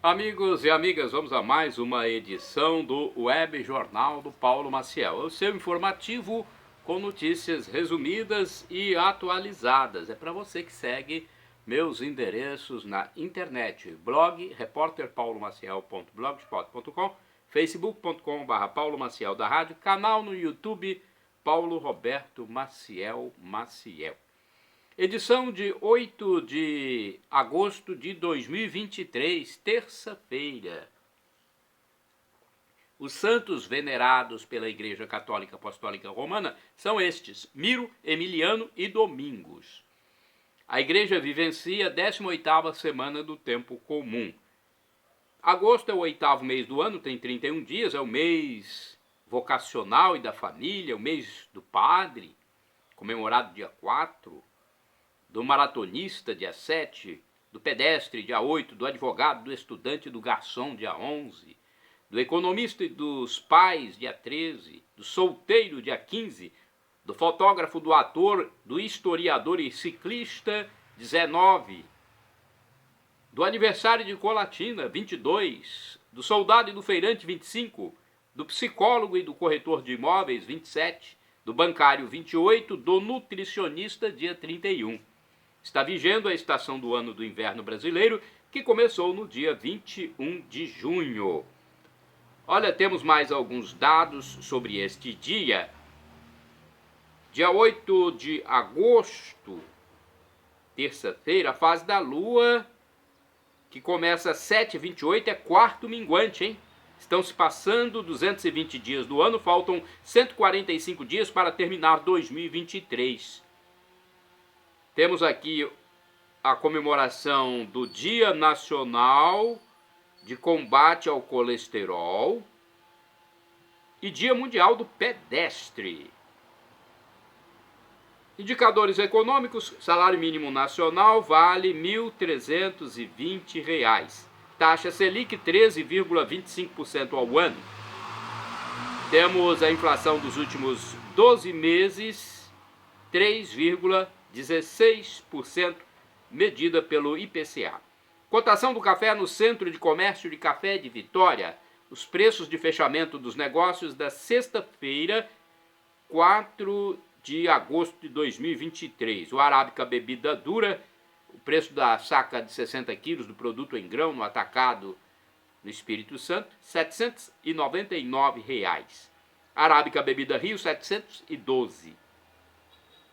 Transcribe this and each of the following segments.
Amigos e amigas, vamos a mais uma edição do Web Jornal do Paulo Maciel. O seu informativo com notícias resumidas e atualizadas. É para você que segue meus endereços na internet. Blog repórterpaulomaciel.blogspot.com, facebook.com/, Paulo Maciel da Rádio, canal no YouTube Paulo Roberto Maciel Maciel. Edição de 8 de agosto de 2023, terça-feira. Os santos venerados pela Igreja Católica Apostólica Romana são estes: Miro, Emiliano e Domingos. A Igreja vivencia a 18ª semana do Tempo Comum. Agosto é o 8º mês do ano, tem 31 dias, é o mês vocacional e da família, o mês do padre, comemorado dia 4, do maratonista, dia 7, do pedestre, dia 8, do advogado, do estudante e do garçom, dia 11, do economista e dos pais, dia 13, do solteiro, dia 15, do fotógrafo, do ator, do historiador e ciclista, 19, do aniversário de Colatina, 22, do soldado e do feirante, 25, do psicólogo e do corretor de imóveis, 27, do bancário, 28, do nutricionista, dia 31. Está vigendo a estação do ano do inverno brasileiro, que começou no dia 21 de junho. Olha, temos mais alguns dados sobre este dia. Dia 8 de agosto, terça-feira, a fase da Lua, que começa às 7h28, é quarto minguante, hein? Estão se passando 220 dias do ano, faltam 145 dias para terminar 2023. Temos aqui a comemoração do Dia Nacional de Combate ao Colesterol e Dia Mundial do Pedestre. Indicadores econômicos: salário mínimo nacional vale R$ 1.320. Taxa Selic 13,25% ao ano. Temos a inflação dos últimos 12 meses, 3,16%, medida pelo IPCA. Cotação do café no Centro de Comércio de Café de Vitória. Os preços de fechamento dos negócios da sexta-feira, 4 de agosto de 2023. O Arábica bebida dura, o preço da saca de 60 quilos do produto em grão no atacado no Espírito Santo, R$ 799. Arábica bebida Rio, 712.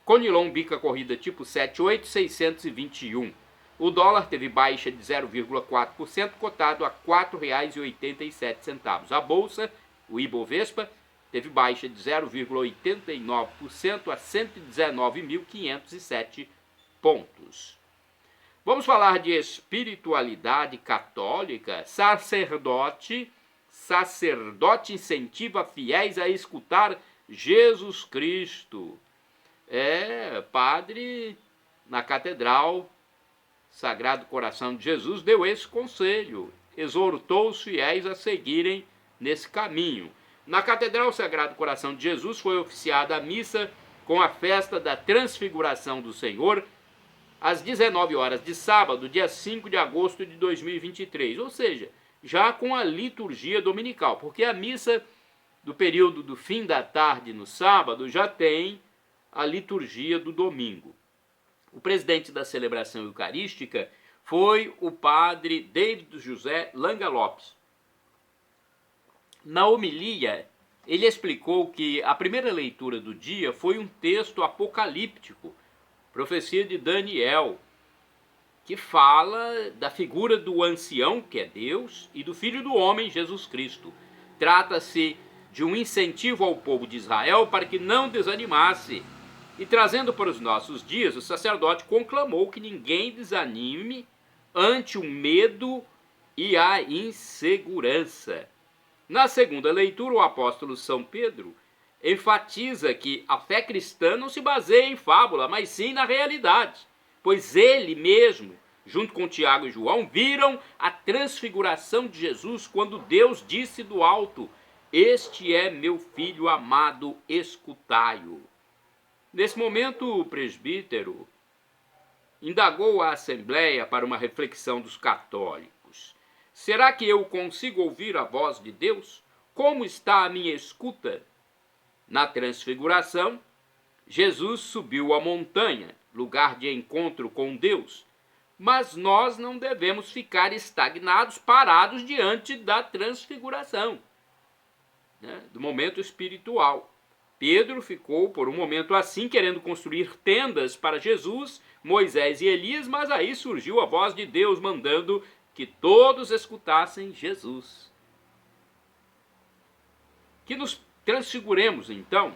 Conilon bica corrida tipo 78, 621. O dólar teve baixa de 0,4%, cotado a R$ 4,87. A bolsa, o Ibovespa, teve baixa de 0,89% a 119.507 pontos. Vamos falar de espiritualidade católica. Sacerdote incentiva fiéis a escutar Jesus Cristo. Padre na Catedral Sagrado Coração de Jesus deu esse conselho, exortou os fiéis a seguirem nesse caminho. Na Catedral Sagrado Coração de Jesus foi oficiada a missa com a festa da Transfiguração do Senhor, às 19 horas de sábado, dia 5 de agosto de 2023, ou seja, já com a liturgia dominical, porque a missa do período do fim da tarde no sábado já tem a liturgia do domingo. O presidente da celebração eucarística foi o padre David José Langa Lopes. Na homilia, ele explicou que a primeira leitura do dia foi um texto apocalíptico, profecia de Daniel, que fala da figura do ancião, que é Deus, e do Filho do Homem, Jesus Cristo. Trata-se de um incentivo ao povo de Israel para que não desanimasse. E trazendo para os nossos dias, o sacerdote conclamou que ninguém desanime ante o medo e a insegurança. Na segunda leitura, o apóstolo São Pedro enfatiza que a fé cristã não se baseia em fábula, mas sim na realidade, pois ele mesmo, junto com Tiago e João, viram a transfiguração de Jesus quando Deus disse do alto: "Este é meu filho amado, escutai-o". Nesse momento, o presbítero indagou a Assembleia para uma reflexão dos católicos. Será que eu consigo ouvir a voz de Deus? Como está a minha escuta? Na transfiguração, Jesus subiu a montanha, lugar de encontro com Deus. Mas nós não devemos ficar estagnados, parados diante da transfiguração, né, do momento espiritual. Pedro ficou por um momento assim, querendo construir tendas para Jesus, Moisés e Elias, mas aí surgiu a voz de Deus mandando que todos escutassem Jesus. Que nos transfiguremos, então,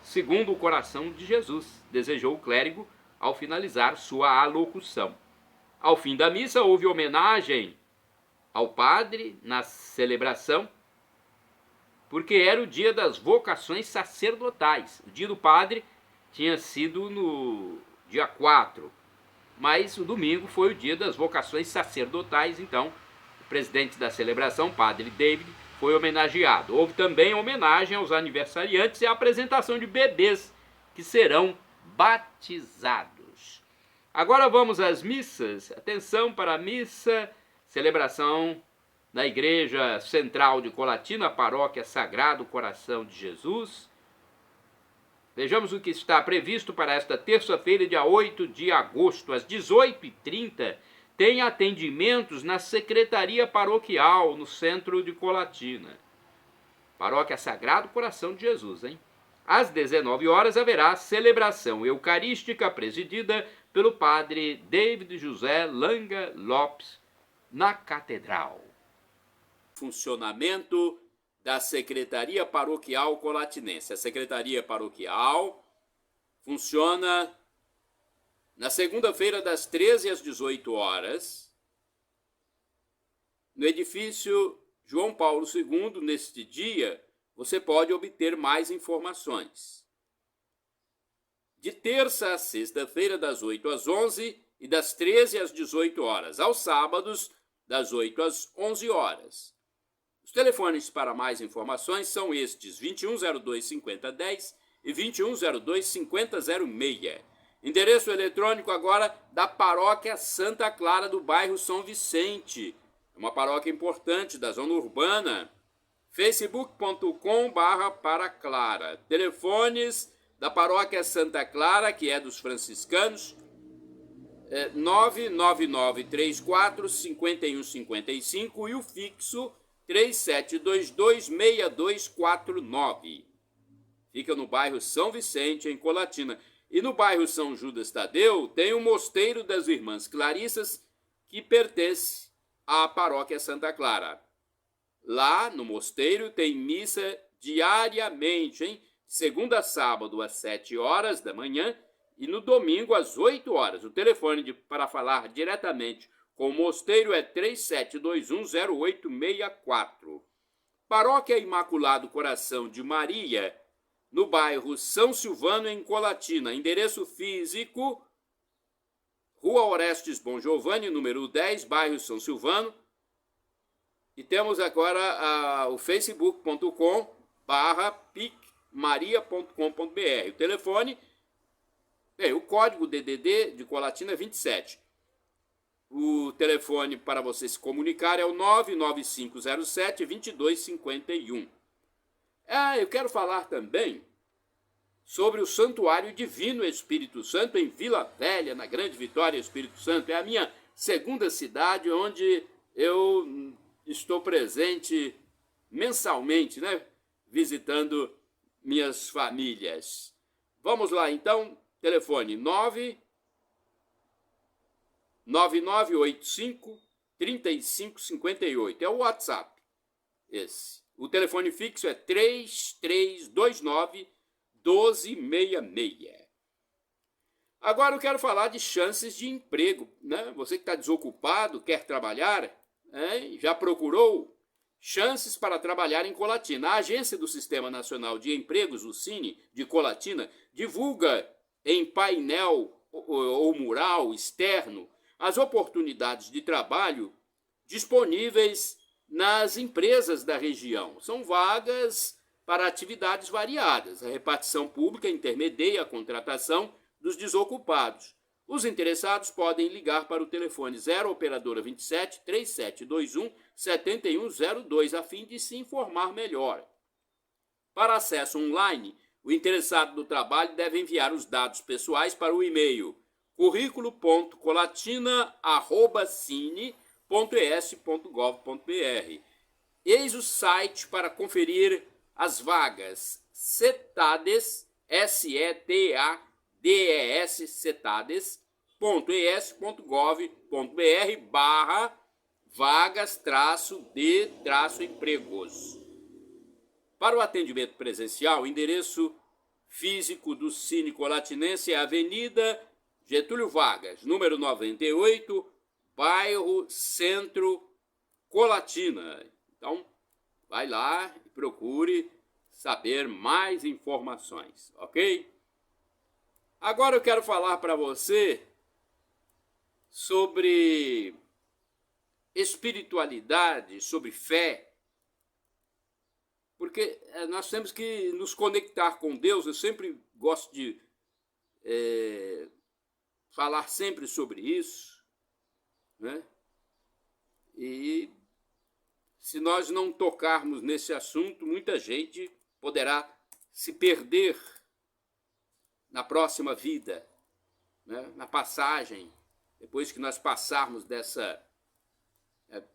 segundo o coração de Jesus, desejou o clérigo ao finalizar sua alocução. Ao fim da missa, houve homenagem ao padre na celebração, porque era o dia das vocações sacerdotais. O dia do padre tinha sido no dia 4, mas o domingo foi o dia das vocações sacerdotais, então o presidente da celebração, padre David, foi homenageado. Houve também homenagem aos aniversariantes e a apresentação de bebês que serão batizados. Agora vamos às missas. Atenção para a missa, celebração na Igreja Central de Colatina, Paróquia Sagrado Coração de Jesus. Vejamos o que está previsto para esta terça-feira, dia 8 de agosto, às 18h30, tem atendimentos na Secretaria Paroquial, no centro de Colatina. Paróquia Sagrado Coração de Jesus, hein? Às 19 horas haverá celebração eucarística presidida pelo padre David José Langa Lopes, na Catedral. Funcionamento da Secretaria Paroquial Colatinense. A Secretaria Paroquial funciona na segunda-feira, das 13 às 18 horas, no edifício João Paulo II. Neste dia, você pode obter mais informações. De terça a sexta-feira, das 8 às 11 e das 13 às 18 horas. Aos sábados, das 8 às 11 horas. Os telefones para mais informações são estes: 2102-5010 e 2102-5006. Endereço eletrônico agora da Paróquia Santa Clara do bairro São Vicente. É uma paróquia importante da zona urbana. facebook.com/paraclara. Telefones da Paróquia Santa Clara, que é dos franciscanos, 99934-5155 e o fixo 3722-6249. Fica no bairro São Vicente, em Colatina. E no bairro São Judas Tadeu tem o Mosteiro das Irmãs Clarissas, que pertence à Paróquia Santa Clara. Lá no mosteiro tem missa diariamente, hein? Segunda a sábado às 7 horas da manhã e no domingo às 8 horas. O telefone para falar diretamente com o mosteiro é 37210864. Paróquia Imaculado Coração de Maria, no bairro São Silvano, em Colatina. Endereço físico: Rua Orestes Bom Giovanni, número 10, bairro São Silvano. E temos agora o facebook.com/picmaria.com.br. O telefone, o código DDD de Colatina é 27. O telefone para você se comunicar é o 99507-2251. Eu quero falar também sobre o Santuário Divino Espírito Santo em Vila Velha, na Grande Vitória, Espírito Santo. É a minha segunda cidade onde eu estou presente mensalmente, né? Visitando minhas famílias. Vamos lá, então. Telefone 99985-3558. É o WhatsApp. Esse. O telefone fixo é 3329-1266. Agora eu quero falar de chances de emprego, né? Você que está desocupado, quer trabalhar, já procurou chances para trabalhar em Colatina. A Agência do Sistema Nacional de Empregos, o Cine, de Colatina, divulga em painel ou mural externo as oportunidades de trabalho disponíveis nas empresas da região. São vagas para atividades variadas. A repartição pública intermedia a contratação dos desocupados. Os interessados podem ligar para o telefone 0 operadora 27 3721 7102 a fim de se informar melhor. Para acesso online, o interessado no trabalho deve enviar os dados pessoais para o e-mail currículo.colatina@cine.es.gov.br. Eis o site para conferir as vagas CETADES, SETADES, cetades.es.gov.br/vagas-de-empregos. Para o atendimento presencial, o endereço físico do Cine Colatinense é a Avenida Getúlio Vargas, número 98, bairro Centro, Colatina. Então, vai lá e procure saber mais informações, ok? Agora eu quero falar para você sobre espiritualidade, sobre fé, porque nós temos que nos conectar com Deus. Eu sempre gosto de falar sempre sobre isso, né? E se nós não tocarmos nesse assunto, muita gente poderá se perder na próxima vida, né? Na passagem, depois que nós passarmos dessa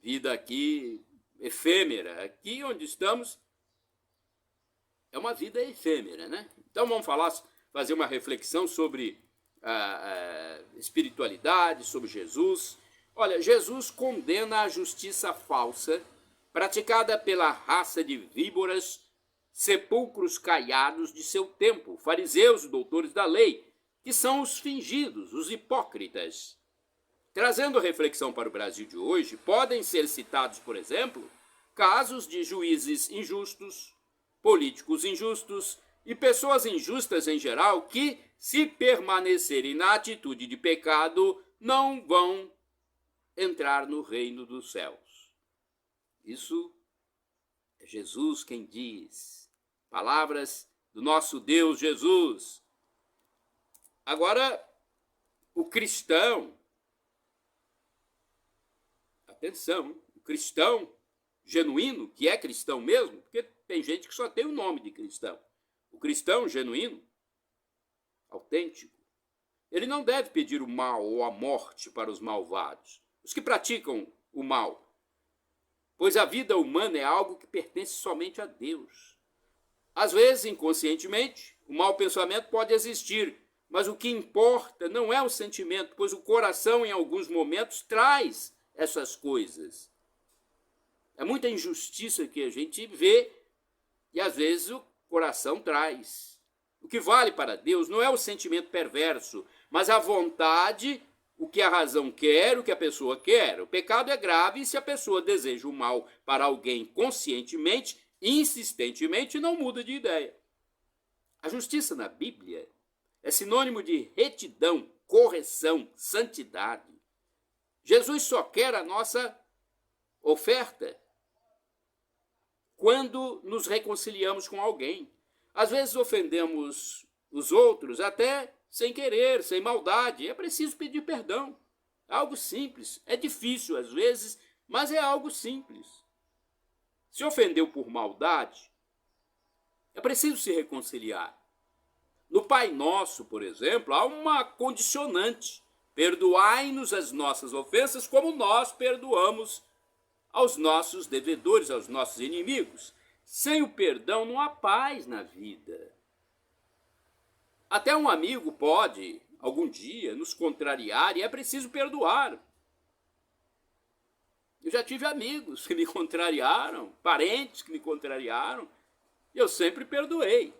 vida aqui efêmera. Aqui onde estamos é uma vida efêmera, né? Então vamos fazer uma reflexão sobre a espiritualidade, sobre Jesus. Olha, Jesus condena a justiça falsa praticada pela raça de víboras, sepulcros caiados de seu tempo, fariseus e doutores da lei, que são os fingidos, os hipócritas. Trazendo reflexão para o Brasil de hoje, podem ser citados, por exemplo, casos de juízes injustos, políticos injustos e pessoas injustas em geral que, se permanecerem na atitude de pecado, não vão entrar no reino dos céus. Isso é Jesus quem diz. Palavras do nosso Deus Jesus. Agora, o cristão, atenção, o cristão genuíno, que é cristão mesmo, porque tem gente que só tem o nome de cristão. O cristão genuíno, autêntico, ele não deve pedir o mal ou a morte para os malvados, os que praticam o mal, pois a vida humana é algo que pertence somente a Deus. Às vezes, inconscientemente, o mau pensamento pode existir, mas o que importa não é o sentimento, pois o coração, em alguns momentos, traz essas coisas. É muita injustiça que a gente vê e, às vezes, o coração traz. O que vale para Deus não é o sentimento perverso, mas a vontade, o que a razão quer, o que a pessoa quer. O pecado é grave e se a pessoa deseja o mal para alguém conscientemente, insistentemente, não muda de ideia. A justiça na Bíblia é sinônimo de retidão, correção, santidade. Jesus só quer a nossa oferta quando nos reconciliamos com alguém. Às vezes ofendemos os outros até sem querer, sem maldade. É preciso pedir perdão. É algo simples. É difícil às vezes, mas é algo simples. Se ofendeu por maldade, é preciso se reconciliar. No Pai Nosso, por exemplo, há uma condicionante. Perdoai-nos as nossas ofensas como nós perdoamos aos nossos devedores, aos nossos inimigos. Sem o perdão não há paz na vida. Até um amigo pode, algum dia, nos contrariar e é preciso perdoar. Eu já tive amigos que me contrariaram, parentes que me contrariaram, e eu sempre perdoei.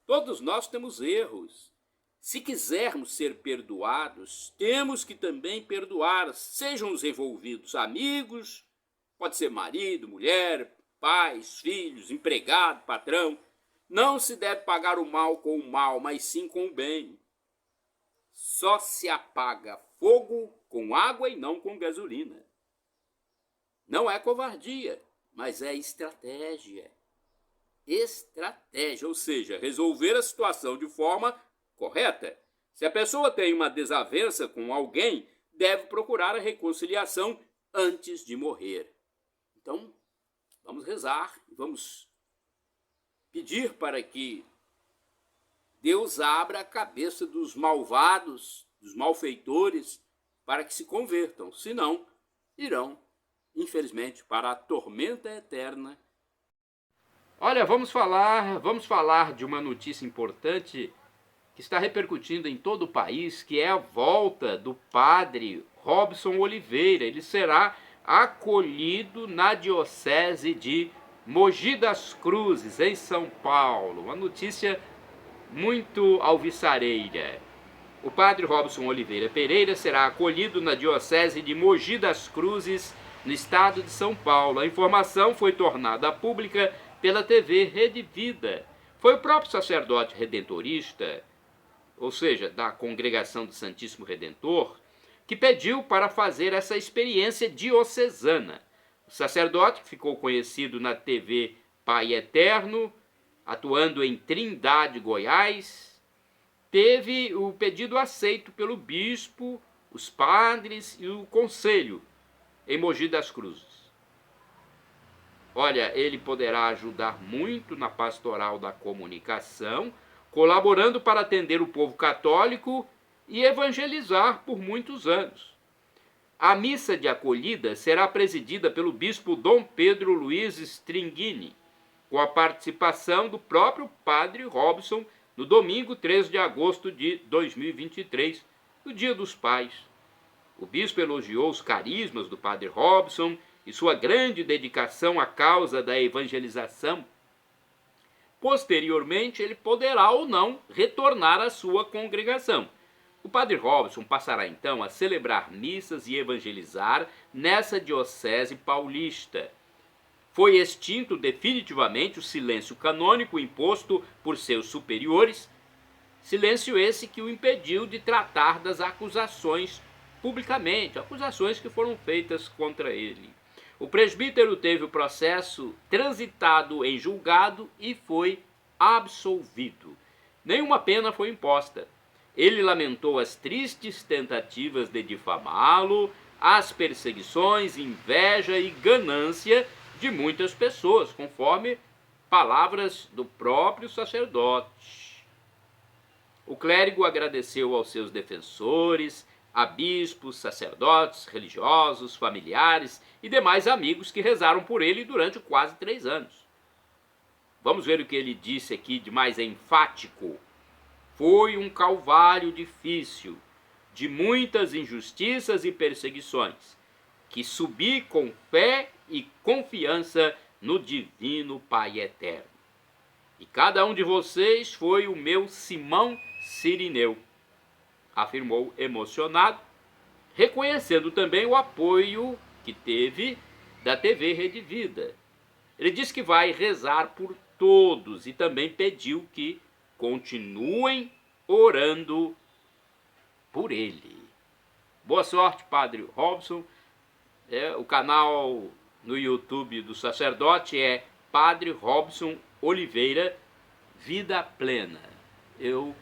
Todos nós temos erros. Se quisermos ser perdoados, temos que também perdoar, sejam os envolvidos amigos, pode ser marido, mulher, pais, filhos, empregado, patrão. Não se deve pagar o mal com o mal, mas sim com o bem. Só se apaga fogo com água e não com gasolina. Não é covardia, mas é estratégia. Estratégia, ou seja, resolver a situação de forma correta. Se a pessoa tem uma desavença com alguém, deve procurar a reconciliação antes de morrer. Então, vamos rezar, vamos pedir para que Deus abra a cabeça dos malvados, dos malfeitores, para que se convertam. Senão, irão, infelizmente, para a tormenta eterna. Olha, vamos falar de uma notícia importante que está repercutindo em todo o país, que é a volta do padre Robson Oliveira. Ele será acolhido na diocese de Mogi das Cruzes, em São Paulo. Uma notícia muito alvissareira. O padre Robson Oliveira Pereira será acolhido na diocese de Mogi das Cruzes, no estado de São Paulo. A informação foi tornada pública pela TV Rede Vida. Foi o próprio sacerdote redentorista, ou seja, da Congregação do Santíssimo Redentor, que pediu para fazer essa experiência diocesana. O sacerdote, que ficou conhecido na TV Pai Eterno, atuando em Trindade, Goiás, teve o pedido aceito pelo bispo, os padres e o conselho em Mogi das Cruzes. Olha, ele poderá ajudar muito na pastoral da comunicação, colaborando para atender o povo católico e evangelizar por muitos anos. A missa de acolhida será presidida pelo bispo Dom Pedro Luiz Stringini, com a participação do próprio padre Robson, no domingo 3 de agosto de 2023, no Dia dos Pais. O bispo elogiou os carismas do padre Robson e sua grande dedicação à causa da evangelização. Posteriormente, ele poderá ou não retornar à sua congregação. O padre Robson passará então a celebrar missas e evangelizar nessa diocese paulista. Foi extinto definitivamente o silêncio canônico imposto por seus superiores, silêncio esse que o impediu de tratar das acusações publicamente, acusações que foram feitas contra ele. O presbítero teve o processo transitado em julgado e foi absolvido. Nenhuma pena foi imposta. Ele lamentou as tristes tentativas de difamá-lo, as perseguições, inveja e ganância de muitas pessoas, conforme palavras do próprio sacerdote. O clérigo agradeceu aos seus defensores, a bispos, sacerdotes, religiosos, familiares e demais amigos que rezaram por ele durante quase 3 anos. Vamos ver o que ele disse aqui de mais enfático. Foi um calvário difícil, de muitas injustiças e perseguições, que subi com fé e confiança no divino Pai Eterno. E cada um de vocês foi o meu Simão Cirineu, afirmou emocionado, reconhecendo também o apoio que teve da TV Rede Vida. Ele disse que vai rezar por todos e também pediu que continuem orando por ele. Boa sorte, padre Robson. O canal no YouTube do sacerdote é Padre Robson Oliveira Vida Plena. Eu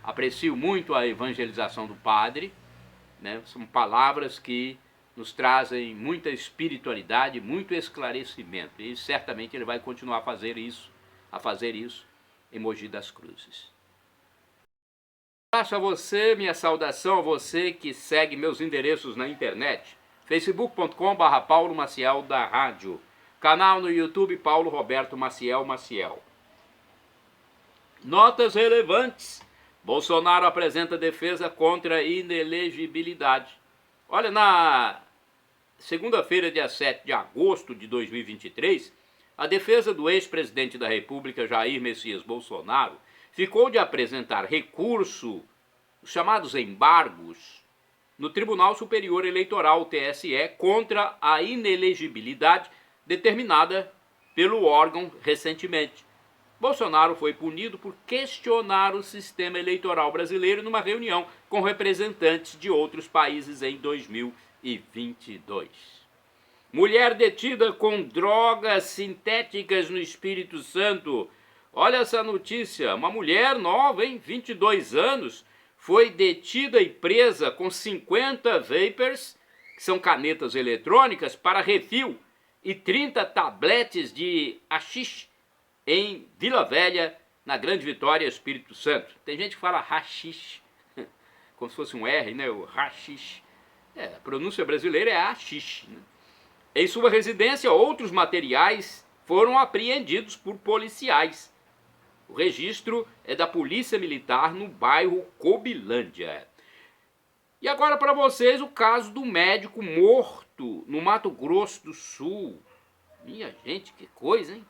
aprecio muito a evangelização do padre, né? São palavras que nos trazem muita espiritualidade, muito esclarecimento, e certamente ele vai continuar a fazer isso em Mogi das Cruzes. Um abraço a você, minha saudação a você que segue meus endereços na internet, facebook.com/Paulo Maciel da Rádio, canal no YouTube Paulo Roberto Maciel Maciel. Notas relevantes. Bolsonaro apresenta defesa contra a inelegibilidade. Olha, na segunda-feira, dia 7 de agosto de 2023, a defesa do ex-presidente da República, Jair Messias Bolsonaro, ficou de apresentar recurso, os chamados embargos, no Tribunal Superior Eleitoral, TSE, contra a inelegibilidade determinada pelo órgão recentemente. Bolsonaro foi punido por questionar o sistema eleitoral brasileiro numa reunião com representantes de outros países em 2022. Mulher detida com drogas sintéticas no Espírito Santo. Olha essa notícia, uma mulher nova, 22 anos, foi detida e presa com 50 vapers, que são canetas eletrônicas, para refil, e 30 tabletes de haxixe em Vila Velha, na Grande Vitória, Espírito Santo. Tem gente que fala haxixe, como se fosse um R, né? O haxixe. A pronúncia brasileira é haxixe, né? Em sua residência, outros materiais foram apreendidos por policiais. O registro é da Polícia Militar no bairro Cobilândia. E agora para vocês o caso do médico morto no Mato Grosso do Sul. Minha gente, que coisa, hein?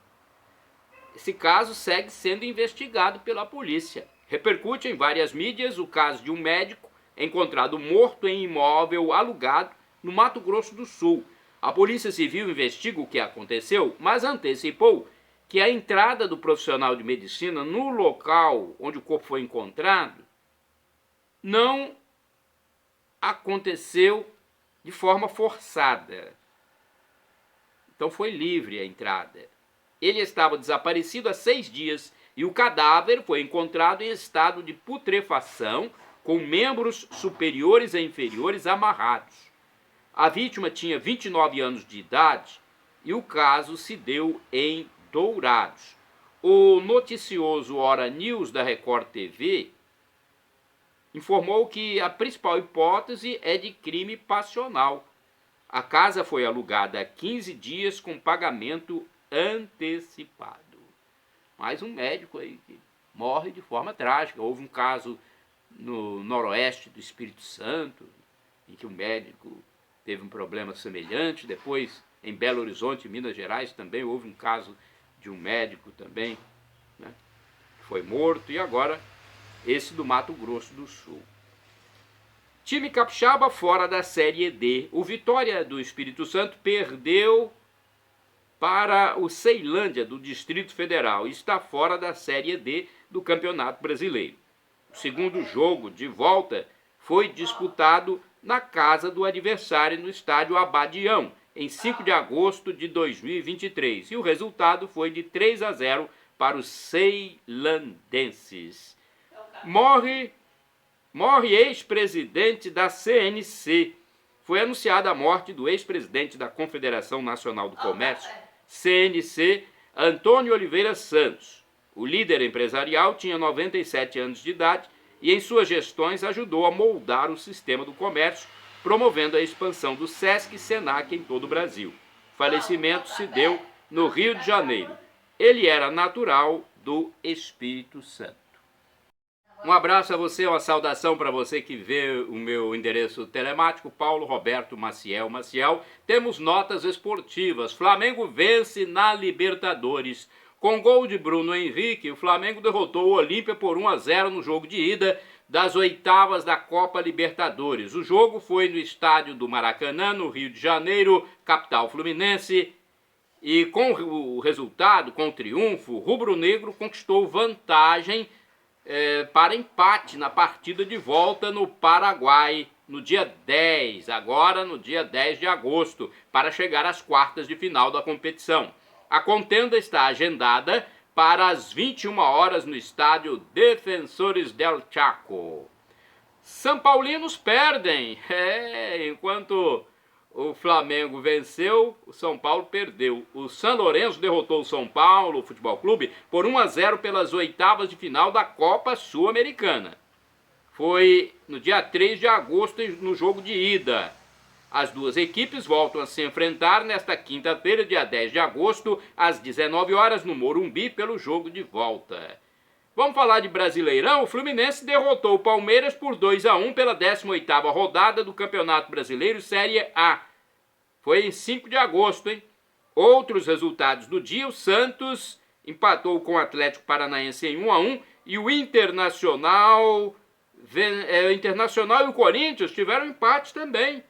Esse caso segue sendo investigado pela polícia. Repercute em várias mídias o caso de um médico encontrado morto em imóvel alugado no Mato Grosso do Sul. A Polícia Civil investiga o que aconteceu, mas antecipou que a entrada do profissional de medicina no local onde o corpo foi encontrado não aconteceu de forma forçada. Então foi livre a entrada. Ele estava desaparecido há 6 dias e o cadáver foi encontrado em estado de putrefação, com membros superiores e inferiores amarrados. A vítima tinha 29 anos de idade e o caso se deu em Dourados. O noticioso Hora News da Record TV informou que a principal hipótese é de crime passional. A casa foi alugada há 15 dias com pagamento antecipado. Mais um médico aí que morre de forma trágica. Houve um caso no noroeste do Espírito Santo, em que o médico teve um problema semelhante. Depois, em Belo Horizonte, Minas Gerais, também houve um caso de um médico também, né, que foi morto. E agora, esse do Mato Grosso do Sul. Time capixaba fora da Série D. O Vitória do Espírito Santo perdeu para o Ceilândia do Distrito Federal e está fora da Série D do Campeonato Brasileiro. O segundo jogo de volta foi disputado na casa do adversário no estádio Abadião, em 5 de agosto de 2023. E o resultado foi de 3-0 para os ceilandenses. Morre ex-presidente da CNC. Foi anunciada a morte do ex-presidente da Confederação Nacional do Comércio, CNC, Antônio Oliveira Santos. O líder empresarial tinha 97 anos de idade e em suas gestões ajudou a moldar o sistema do comércio, promovendo a expansão do SESC e SENAC em todo o Brasil. O falecimento se deu no Rio de Janeiro. Ele era natural do Espírito Santo. Um abraço a você, uma saudação para você que vê o meu endereço telemático, Paulo Roberto Maciel. Temos notas esportivas. Flamengo vence na Libertadores. Com gol de Bruno Henrique, o Flamengo derrotou o Olímpia por 1-0 no jogo de ida das oitavas da Copa Libertadores. O jogo foi no estádio do Maracanã, no Rio de Janeiro, capital fluminense. E com o resultado, com o triunfo, o rubro-negro conquistou vantagem para empate na partida de volta no Paraguai, no dia 10, agora no dia 10 de agosto, para chegar às quartas de final da competição. A contenda está agendada para as 21 horas no estádio Defensores del Chaco. São Paulinos perdem, enquanto o Flamengo venceu, o São Paulo perdeu. O São Lourenço derrotou o São Paulo Futebol Clube por 1-0 pelas oitavas de final da Copa Sul-Americana. Foi no dia 3 de agosto no jogo de ida. As duas equipes voltam a se enfrentar nesta quinta-feira, dia 10 de agosto, às 19 horas no Morumbi, pelo jogo de volta. Vamos falar de Brasileirão? O Fluminense derrotou o Palmeiras por 2-1 pela 18ª rodada do Campeonato Brasileiro Série A. Foi em 5 de agosto, hein? Outros resultados do dia: o Santos empatou com o Atlético Paranaense em 1-1 e o Internacional e o Corinthians tiveram empate também.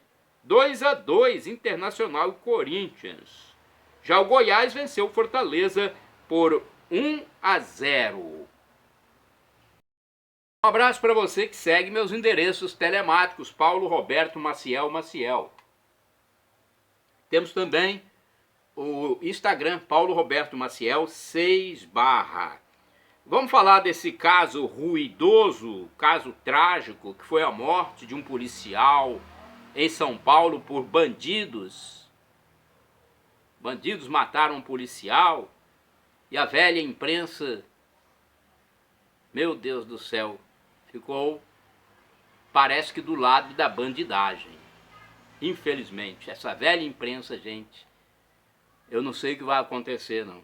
2-2, Internacional e Corinthians. Já o Goiás venceu o Fortaleza por 1-0. Um abraço para você que segue meus endereços telemáticos, Paulo Roberto Maciel. Temos também o Instagram, Paulo Roberto Maciel 6/. Vamos falar desse caso ruidoso, caso trágico, que foi a morte de um policial em São Paulo por bandidos. Bandidos mataram um policial e a velha imprensa, meu Deus do céu, ficou, parece que do lado da bandidagem. Infelizmente, essa velha imprensa, gente, eu não sei o que vai acontecer, não.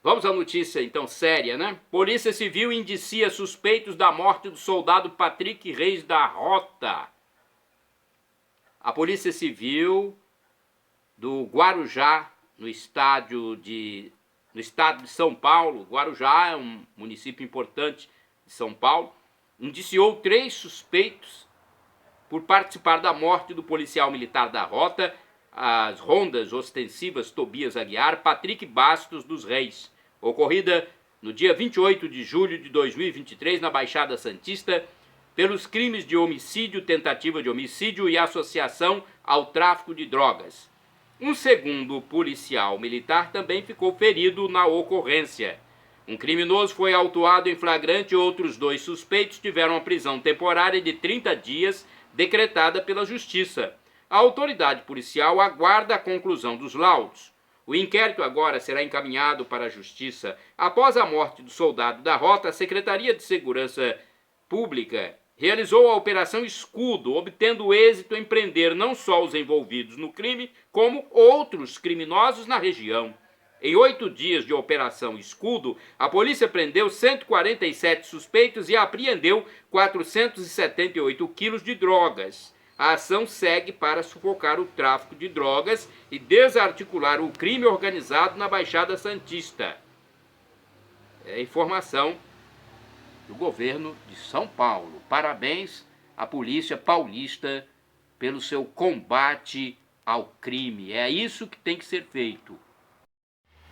Vamos à notícia, então, séria, né? Polícia Civil indicia suspeitos da morte do soldado Patrick Reis da Rota. A Polícia Civil do Guarujá, no estado de São Paulo, Guarujá é um município importante de São Paulo, indiciou 3 suspeitos por participar da morte do policial militar da Rota, as rondas ostensivas Tobias Aguiar, Patrick Bastos dos Reis, ocorrida no dia 28 de julho de 2023 na Baixada Santista, pelos crimes de homicídio, tentativa de homicídio e associação ao tráfico de drogas. Um segundo policial militar também ficou ferido na ocorrência. Um criminoso foi autuado em flagrante e outros 2 suspeitos tiveram a prisão temporária de 30 dias decretada pela Justiça. A autoridade policial aguarda a conclusão dos laudos. O inquérito agora será encaminhado para a Justiça. Após a morte do soldado da Rota, a Secretaria de Segurança Pública realizou a Operação Escudo, obtendo êxito em prender não só os envolvidos no crime, como outros criminosos na região. Em 8 dias de Operação Escudo, a polícia prendeu 147 suspeitos e apreendeu 478 quilos de drogas. A ação segue para sufocar o tráfico de drogas e desarticular o crime organizado na Baixada Santista. É informação do governo de São Paulo. Parabéns à Polícia Paulista pelo seu combate ao crime. É isso que tem que ser feito.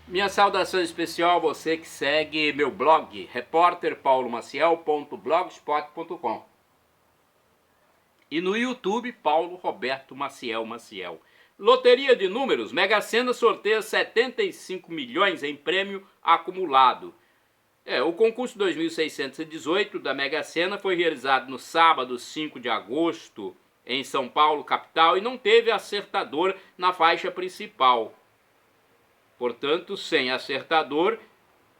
Minha saudação especial a você que segue meu blog, repórterpaulomaciel.blogspot.com, e no YouTube, Paulo Roberto Maciel. Loteria de números, Mega Sena sorteia 75 milhões em prêmio acumulado. O concurso 2618 da Mega Sena foi realizado no sábado 5 de agosto em São Paulo, capital, e não teve acertador na faixa principal. Portanto, sem acertador,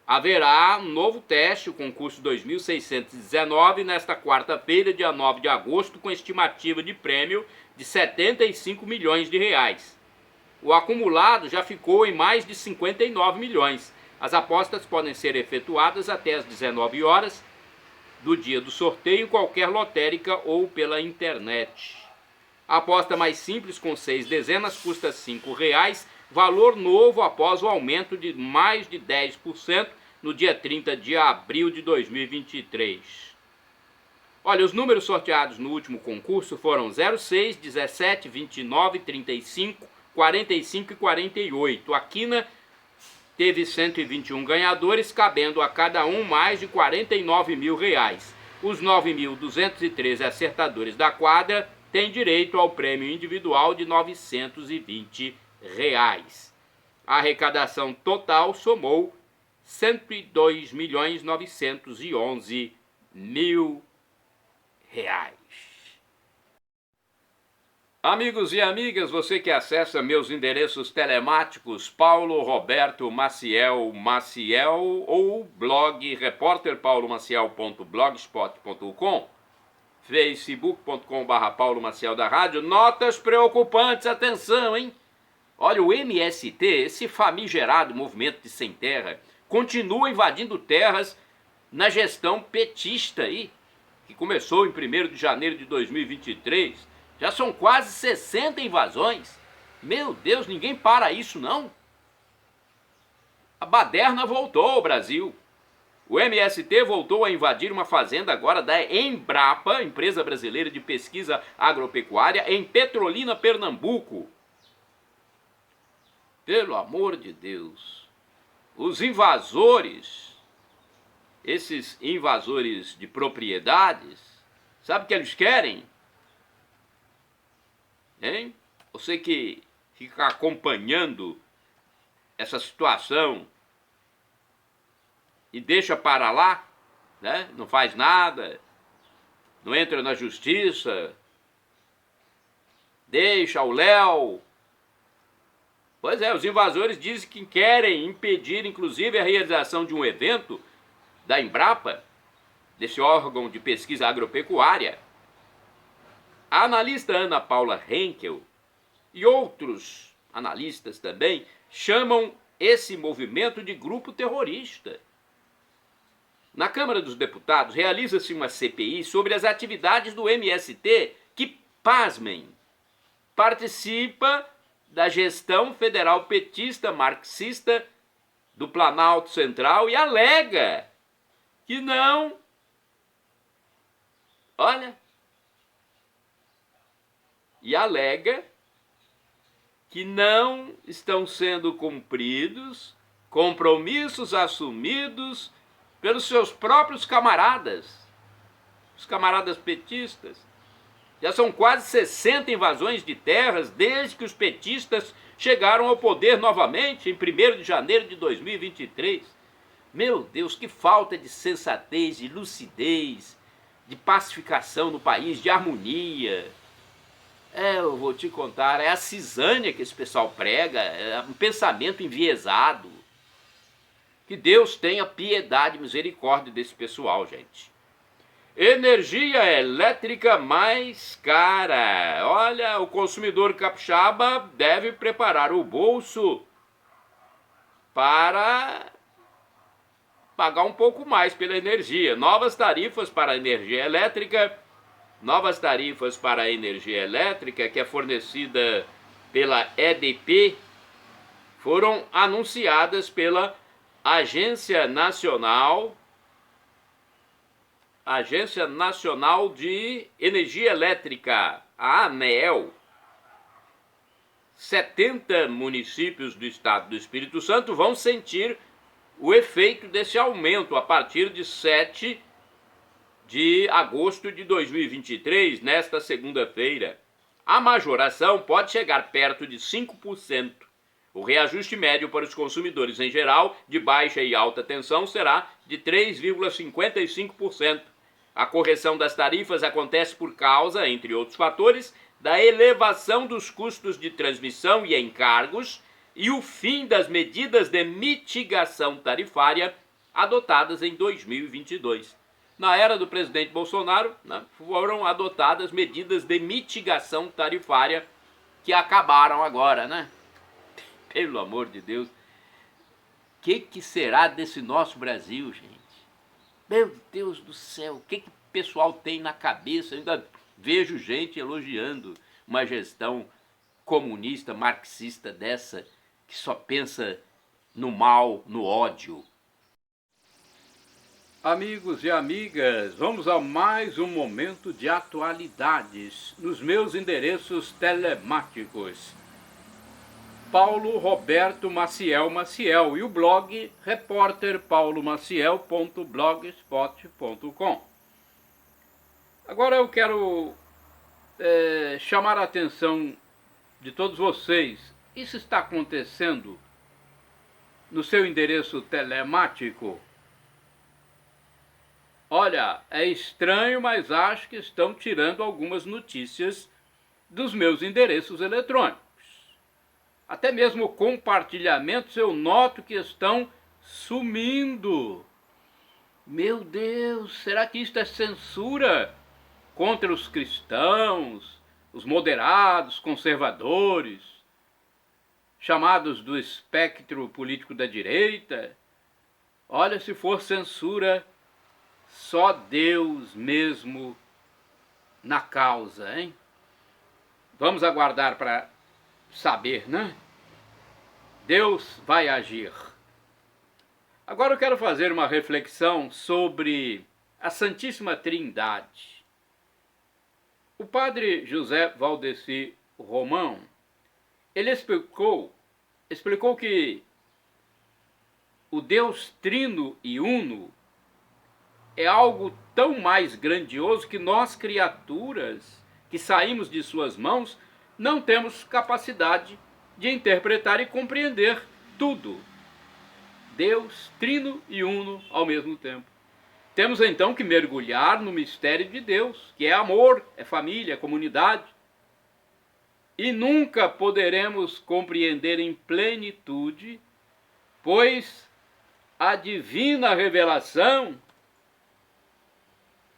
haverá um novo teste, o concurso 2619, nesta quarta-feira, dia 9 de agosto, com estimativa de prêmio de 75 milhões de reais. O acumulado já ficou em mais de 59 milhões. As apostas podem ser efetuadas até às 19 horas do dia do sorteio, em qualquer lotérica ou pela internet. A aposta mais simples, com 6 dezenas, custa R$ 5,00, valor novo após o aumento de mais de 10% no dia 30 de abril de 2023. Olha, os números sorteados no último concurso foram 06, 17, 29, 35, 45 e 48. A quina teve 121 ganhadores, cabendo a cada um mais de R$ 49 mil. Os 9.213 acertadores da quadra têm direito ao prêmio individual de R$ 920. A arrecadação total somou R$ 102.911.000. Amigos e amigas, você que acessa meus endereços telemáticos Paulo Roberto Maciel ou blog repórterpaulomaciel.blogspot.com, facebook.com/Paulo Maciel da Rádio. Notas preocupantes, atenção, hein? Olha, o MST, esse famigerado movimento de sem terra, continua invadindo terras na gestão petista aí, que começou em 1º de janeiro de 2023. Já são quase 60 invasões. Meu Deus, ninguém para isso, não. A baderna voltou ao Brasil. O MST voltou a invadir uma fazenda agora da Embrapa, empresa brasileira de pesquisa agropecuária, em Petrolina, Pernambuco. Pelo amor de Deus. Os invasores, esses invasores de propriedades, sabe o que eles querem? Hein? Você que fica acompanhando essa situação e deixa para lá, né? Não faz nada, não entra na justiça, deixa o léu. Pois é, os invasores dizem que querem impedir, inclusive, a realização de um evento da Embrapa, desse órgão de pesquisa agropecuária. A analista Ana Paula Henkel e outros analistas também chamam esse movimento de grupo terrorista. Na Câmara dos Deputados realiza-se uma CPI sobre as atividades do MST que, pasmem, participa da gestão federal petista marxista do Planalto Central e alega que não, que não estão sendo cumpridos compromissos assumidos pelos seus próprios camaradas, os camaradas petistas. Já são quase 60 invasões de terras desde que os petistas chegaram ao poder novamente em 1º de janeiro de 2023. Meu Deus, que falta de sensatez, de lucidez, de pacificação no país, de harmonia. Eu vou te contar, é a cisânia que esse pessoal prega, é um pensamento enviesado. Que Deus tenha piedade e misericórdia desse pessoal, gente. Energia elétrica mais cara. Olha, o consumidor capixaba deve preparar o bolso para pagar um pouco mais pela energia. Novas tarifas para a energia elétrica, que é fornecida pela EDP, foram anunciadas pela Agência Nacional de Energia Elétrica, a ANEEL. 70 municípios do estado do Espírito Santo vão sentir o efeito desse aumento a partir de 7 de agosto de 2023, nesta segunda-feira. A majoração pode chegar perto de 5%. O reajuste médio para os consumidores em geral, de baixa e alta tensão, será de 3,55%. A correção das tarifas acontece por causa, entre outros fatores, da elevação dos custos de transmissão e encargos e o fim das medidas de mitigação tarifária adotadas em 2022. Na era do presidente Bolsonaro, foram adotadas medidas de mitigação tarifária que acabaram agora, né? Pelo amor de Deus, o que será desse nosso Brasil, gente? Meu Deus do céu, o que o pessoal tem na cabeça? Eu ainda vejo gente elogiando uma gestão comunista, marxista dessa, que só pensa no mal, no ódio. Amigos e amigas, vamos a mais um momento de atualidades nos meus endereços telemáticos. Paulo Roberto Maciel e o blog repórterpaulomaciel.blogspot.com. Agora eu quero chamar a atenção de todos vocês. Isso está acontecendo no seu endereço telemático? Olha, é estranho, mas acho que estão tirando algumas notícias dos meus endereços eletrônicos. Até mesmo compartilhamentos eu noto que estão sumindo. Meu Deus, será que isto é censura contra os cristãos, os moderados, conservadores, chamados do espectro político da direita? Olha, se for censura, só Deus mesmo na causa, hein? Vamos aguardar para saber, né? Deus vai agir. Agora eu quero fazer uma reflexão sobre a Santíssima Trindade. O padre José Valdeci Romão, ele explicou que o Deus trino e uno é algo tão mais grandioso que nós, criaturas que saímos de suas mãos, não temos capacidade de interpretar e compreender tudo. Deus trino e uno ao mesmo tempo. Temos então que mergulhar no mistério de Deus, que é amor, é família, é comunidade. E nunca poderemos compreender em plenitude, pois a divina revelação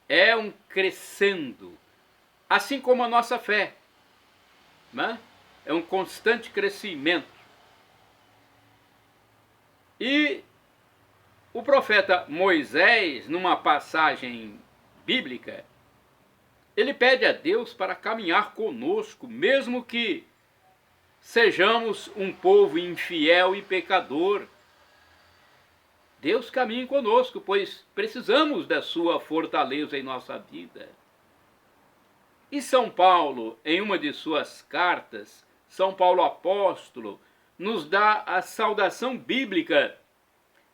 é um crescendo, assim como a nossa fé, né? É um constante crescimento. E o profeta Moisés, numa passagem bíblica, ele pede a Deus para caminhar conosco, mesmo que sejamos um povo infiel e pecador. Deus caminha conosco, pois precisamos da sua fortaleza em nossa vida. E São Paulo, em uma de suas cartas, São Paulo apóstolo, nos dá a saudação bíblica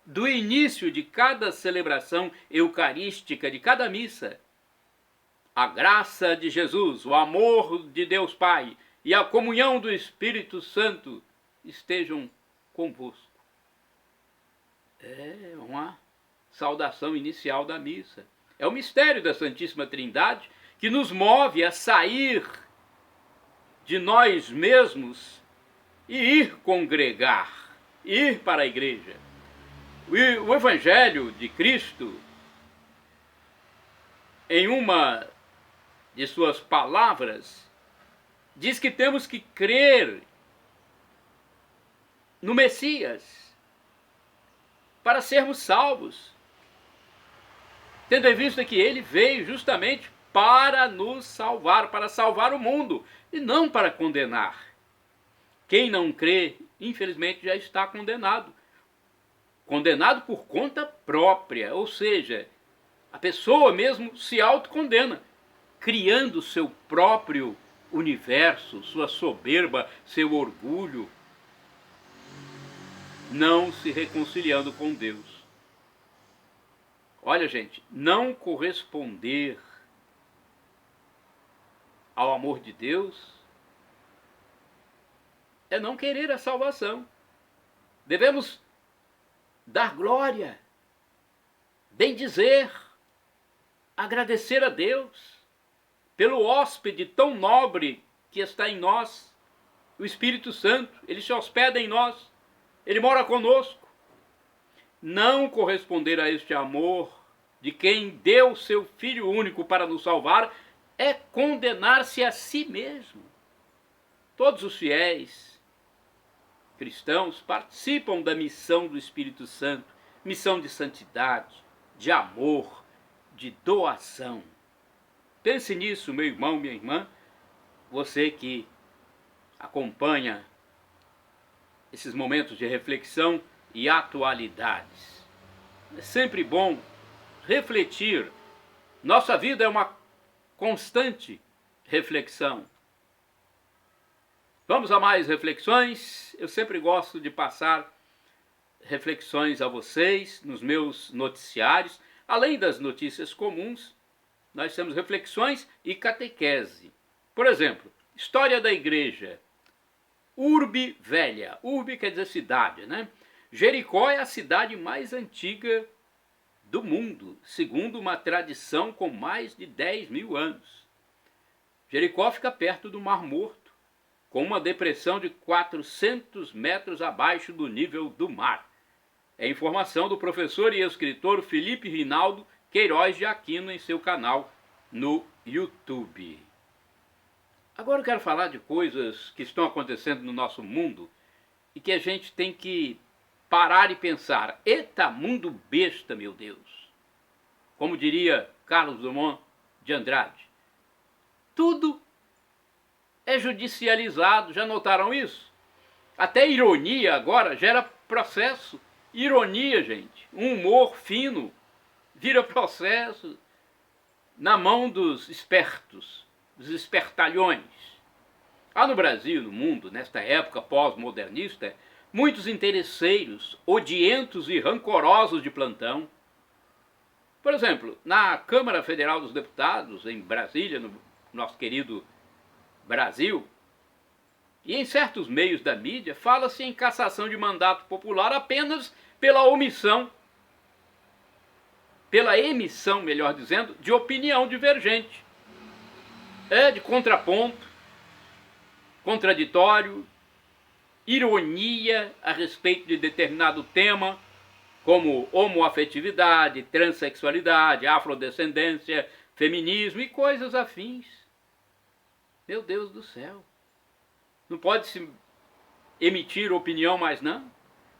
do início de cada celebração eucarística, de cada missa. A graça de Jesus, o amor de Deus Pai e a comunhão do Espírito Santo estejam convosco. É uma saudação inicial da missa. É o mistério da Santíssima Trindade que nos move a sair de nós mesmos e ir congregar, ir para a igreja. O Evangelho de Cristo, em uma de suas palavras, diz que temos que crer no Messias para sermos salvos, tendo em vista que ele veio justamente para nos salvar, para salvar o mundo, e não para condenar. Quem não crê, infelizmente, já está condenado. Condenado por conta própria, ou seja, a pessoa mesmo se autocondena, criando seu próprio universo, sua soberba, seu orgulho, não se reconciliando com Deus. Olha, gente, não corresponder ao amor de Deus é não querer a salvação. Devemos dar glória, bendizer, agradecer a Deus pelo hóspede tão nobre que está em nós, o Espírito Santo. Ele se hospeda em nós, ele mora conosco. Não corresponder a este amor de quem deu seu Filho único para nos salvar é condenar-se a si mesmo. Todos os fiéis cristãos participam da missão do Espírito Santo, missão de santidade, de amor, de doação. Pense nisso, meu irmão, minha irmã, você que acompanha esses momentos de reflexão e atualidades. É sempre bom refletir. Nossa vida é uma constante reflexão. Vamos a mais reflexões. Eu sempre gosto de passar reflexões a vocês nos meus noticiários. Além das notícias comuns, nós temos reflexões e catequese. Por exemplo, história da igreja. Urbe velha. Urbe quer dizer cidade, né? Jericó é a cidade mais antiga do mundo, segundo uma tradição com mais de 10.000 anos. Jericó fica perto do Mar Morto, com uma depressão de 400 metros abaixo do nível do mar. É informação do professor e escritor Felipe Rinaldo Queiroz de Aquino em seu canal no YouTube. Agora eu quero falar de coisas que estão acontecendo no nosso mundo e que a gente tem que parar e pensar. Eita, mundo besta, meu Deus! Como diria Carlos Drummond de Andrade. Tudo é judicializado, já notaram isso? Até ironia agora gera processo. Ironia, gente, um humor fino vira processo na mão dos espertos, dos espertalhões. Há no Brasil, no mundo, nesta época pós-modernista, muitos interesseiros, odientos e rancorosos de plantão. Por exemplo, na Câmara Federal dos Deputados, em Brasília, no nosso querido Brasil, e em certos meios da mídia, fala-se em cassação de mandato popular apenas pela emissão, melhor dizendo, de opinião divergente. De contraponto, contraditório, ironia a respeito de determinado tema, como homoafetividade, transexualidade, afrodescendência, feminismo e coisas afins. Meu Deus do céu. Não pode se emitir opinião mais não?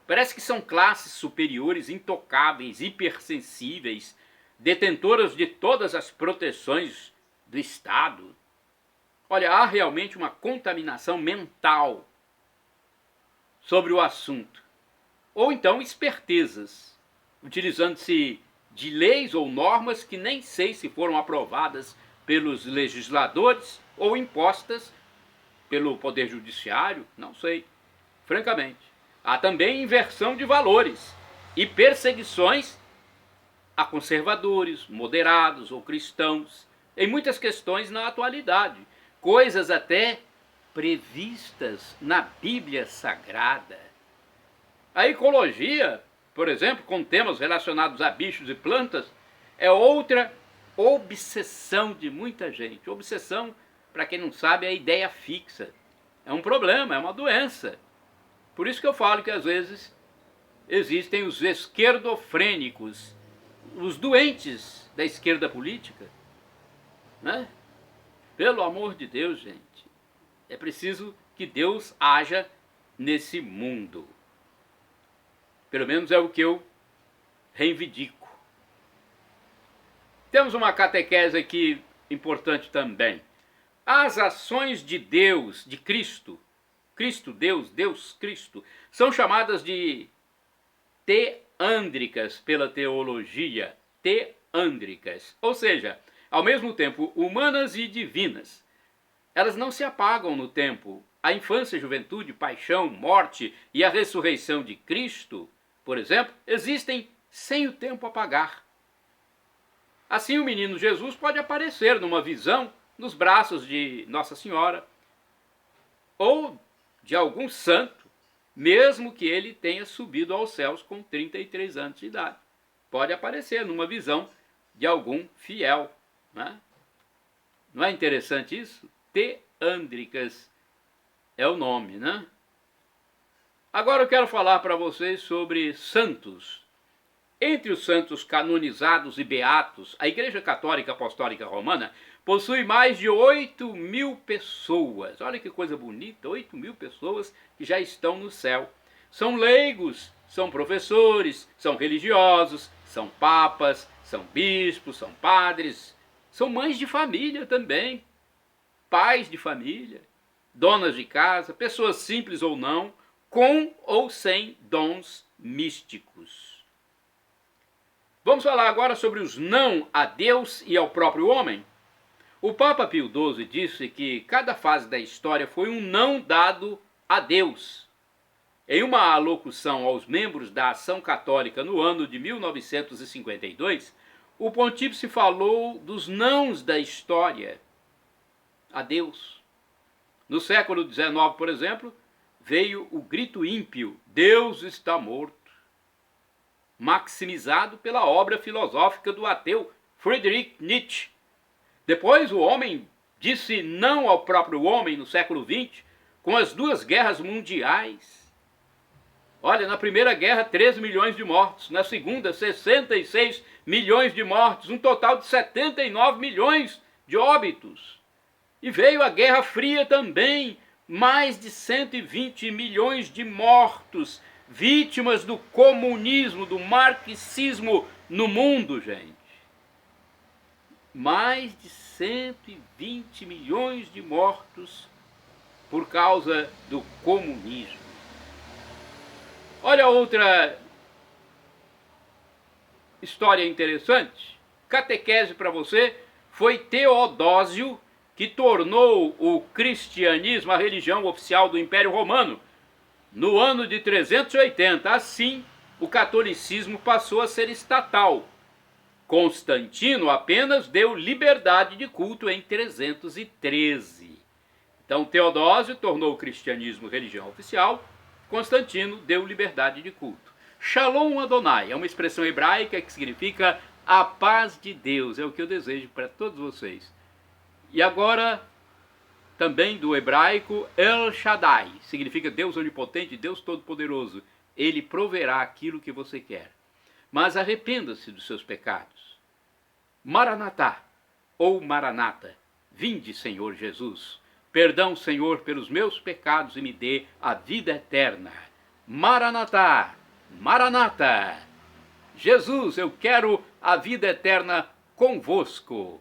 Parece que são classes superiores, intocáveis, hipersensíveis, detentoras de todas as proteções do Estado. Olha, há realmente uma contaminação mental sobre o assunto. Ou então espertezas, utilizando-se de leis ou normas que nem sei se foram aprovadas pelos legisladores ou impostas pelo Poder Judiciário, não sei, francamente. Há também inversão de valores e perseguições a conservadores, moderados ou cristãos, em muitas questões na atualidade, coisas até previstas na Bíblia Sagrada. A ecologia, por exemplo, com temas relacionados a bichos e plantas, é outra obsessão de muita gente. Obsessão, para quem não sabe, é a ideia fixa. É um problema, é uma doença. Por isso que eu falo que às vezes existem os esquerdofrênicos, os doentes da esquerda política, né? Pelo amor de Deus, gente, é preciso que Deus haja nesse mundo. Pelo menos é o que eu reivindico. Temos uma catequese aqui importante também. As ações de Deus, de Cristo, Cristo Deus, Deus Cristo, são chamadas de teândricas pela teologia, teândricas, ou seja, ao mesmo tempo humanas e divinas. Elas não se apagam no tempo. A infância, juventude, paixão, morte e a ressurreição de Cristo, por exemplo, existem sem o tempo apagar. Assim, o menino Jesus pode aparecer numa visão nos braços de Nossa Senhora ou de algum santo, mesmo que ele tenha subido aos céus com 33 anos de idade. Pode aparecer numa visão de algum fiel. Né? Não é interessante isso? Teândricas é o nome, né? Agora eu quero falar para vocês sobre santos. Entre os santos canonizados e beatos, a Igreja Católica Apostólica Romana possui mais de 8.000 pessoas. Olha que coisa bonita, 8.000 pessoas que já estão no céu. São leigos, são professores, são religiosos, são papas, são bispos, são padres, são mães de família também, pais de família, donas de casa, pessoas simples ou não, com ou sem dons místicos. Vamos falar agora sobre os não a Deus e ao próprio homem. O Papa Pio XII disse que cada fase da história foi um não dado a Deus. Em uma alocução aos membros da Ação Católica no ano de 1952, o pontífice falou dos nãos da história a Deus. No século XIX, por exemplo, veio o grito ímpio, Deus está morto, maximizado pela obra filosófica do ateu Friedrich Nietzsche. Depois o homem disse não ao próprio homem no século XX, com as duas guerras mundiais. Olha, na primeira guerra 13 milhões de mortos, na segunda 66 milhões de mortos, um total de 79 milhões de óbitos. E veio a Guerra Fria também, mais de 120 milhões de mortos, vítimas do comunismo, do marxismo no mundo, gente. Mais de 120 milhões de mortos por causa do comunismo. Olha outra história interessante. Catequese para você, foi Teodósio que tornou o cristianismo a religião oficial do Império Romano no ano de 380. Assim, o catolicismo passou a ser estatal. Constantino apenas deu liberdade de culto em 313. Então, Teodósio tornou o cristianismo religião oficial, Constantino deu liberdade de culto. Shalom Adonai é uma expressão hebraica que significa a paz de Deus. É o que eu desejo para todos vocês. E agora, também do hebraico, El Shaddai, significa Deus onipotente, Deus todo-poderoso. Ele proverá aquilo que você quer. Mas arrependa-se dos seus pecados. Maranatá, ou Maranata, vinde, Senhor Jesus. Perdão, Senhor, pelos meus pecados e me dê a vida eterna. Maranatá, Maranata. Jesus, eu quero a vida eterna convosco.